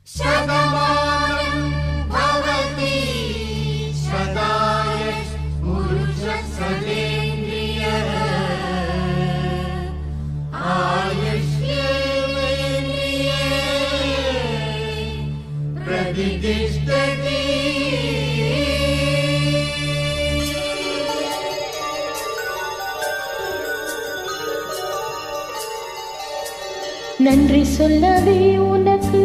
शतमानं भवति शताय पुरुषसतेन्द्रियः आयुष्येवेन्द्रिये प्रतिष्ठति। நன்றி சொல்லவே உனக்கு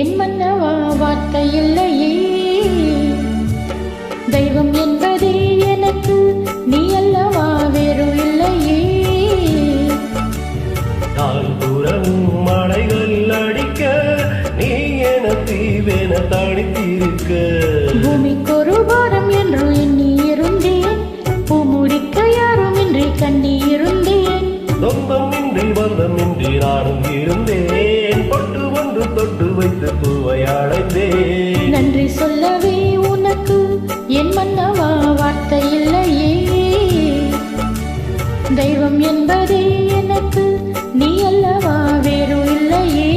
என் மன்னவா வார்த்தை இல்லையே. தெய்வம் என்பதே எனக்கு நீ அல்லவா வேறு இல்லையே. நான் புறமும் மலைகள் அடிக்க நீ என தீவென தனித்திருக்க. பூமிக்கு ஒரு பாரம் என்று எண்ணி இருந்தேன், பூமுடிக்க யாரும் இன்றி கண்ணி இருந்தேன். சொந்தமின்றி பந்தமின்றி நானும் இருந்தேன், பொட்டு ஒன்று தொட்டு வைத்து பூவை அடைந்தேன். நன்றி சொல்லவே உனக்கு என் மன்னவா வார்த்தை இல்லையே. தெய்வம் என்பதே எனக்கு நீ அல்லவா வேறு இல்லையே.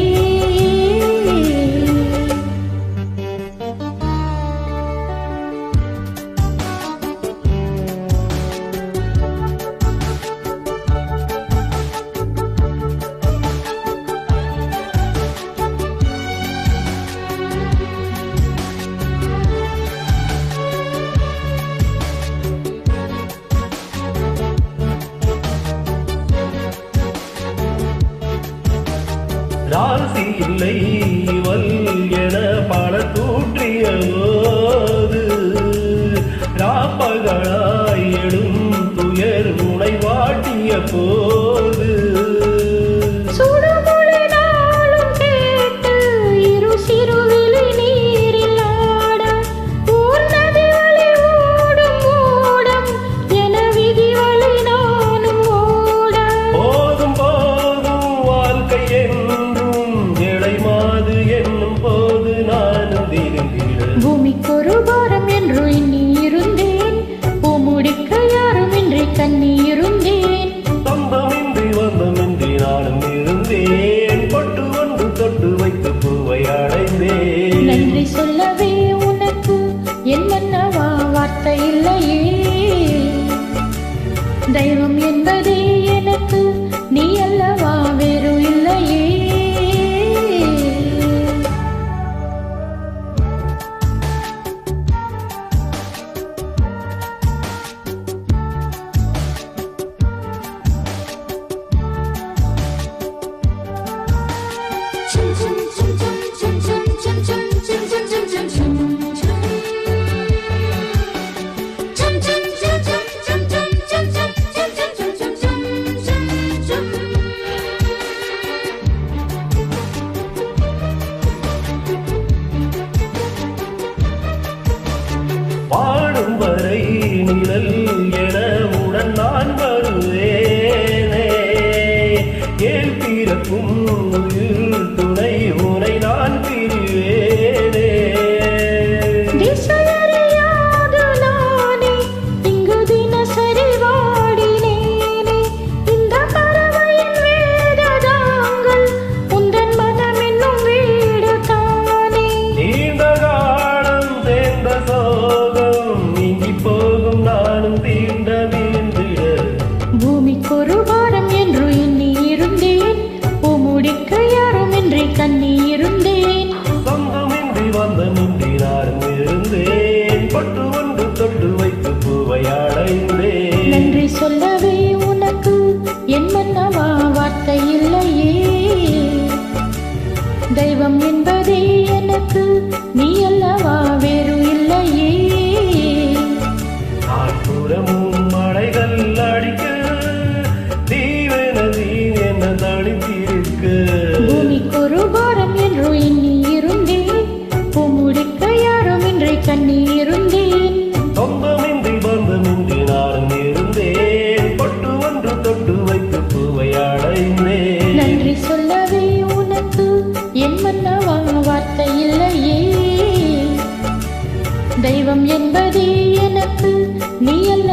ராசி இல்லை இவள் என பல தூற்றிய போது, ராப்பகளாய் எழும் துயர் உனை வாட்டிய போது, பூமிக்கொரு பாரம் என்று எண்ணி இருந்தேன், பூமுடிக்க யாரும் இன்றி கண்ணி இருந்தேன். சொந்தமின்றி வந்தமின்றி நானும் இருந்தேன், பொட்டு ஒன்று தொட்டு வைத்து பூவை அடைந்தேன். நன்றி சொல்லவே உனக்கு என் மன்னவா வார்த்தை இல்லையே. தெய்வம் என்பதே எனக்கு நீ அல்லவா வேறு இல்லையே. பாடும் வரை நிழல் என உடன் நான் வருவேனே, ஏன் பிறக்கும் உயிர் துணை உனை நான் பிரிவேனே. பூமிக்கொரு பாரம் என்று எண்ணி இருந்தேன், பூமுடிக்க யாரும் இன்றி கண்ணி இருந்தேன். சொந்தமின்றி வந்தமின்றி நானும் இருந்தேன், பொட்டு ஒன்று தொட்டு வைத்து பூவை அடைந்தேன். நன்றி சொல்லவே உனக்கு என் மன்னவா வார்த்தை இல்லையே. தெய்வம் என்பதே எனக்கு நீ அல்லவா வேறு இல்லையே. புறமும் மலைகள் அடிக்க தீவென நீ என்ன தனித்திருக்க. பூமிக்கொரு பாரம் என்று எண்ணி இருந்தேன், பூமுடிக்க யாரும் இன்றி கண்ணி இருந்தேன். சொந்தமின்றி பந்தமின்றி நானும் இருந்தேன், பொட்டு ஒன்று தொட்டு வைத்து பூவை அடைந்தேன். நன்றி சொல்லவே உனக்கு என் மன்னவா வார்த்தை இல்லையே. தெய்வம் என்பதே எனக்கு நீ அல்ல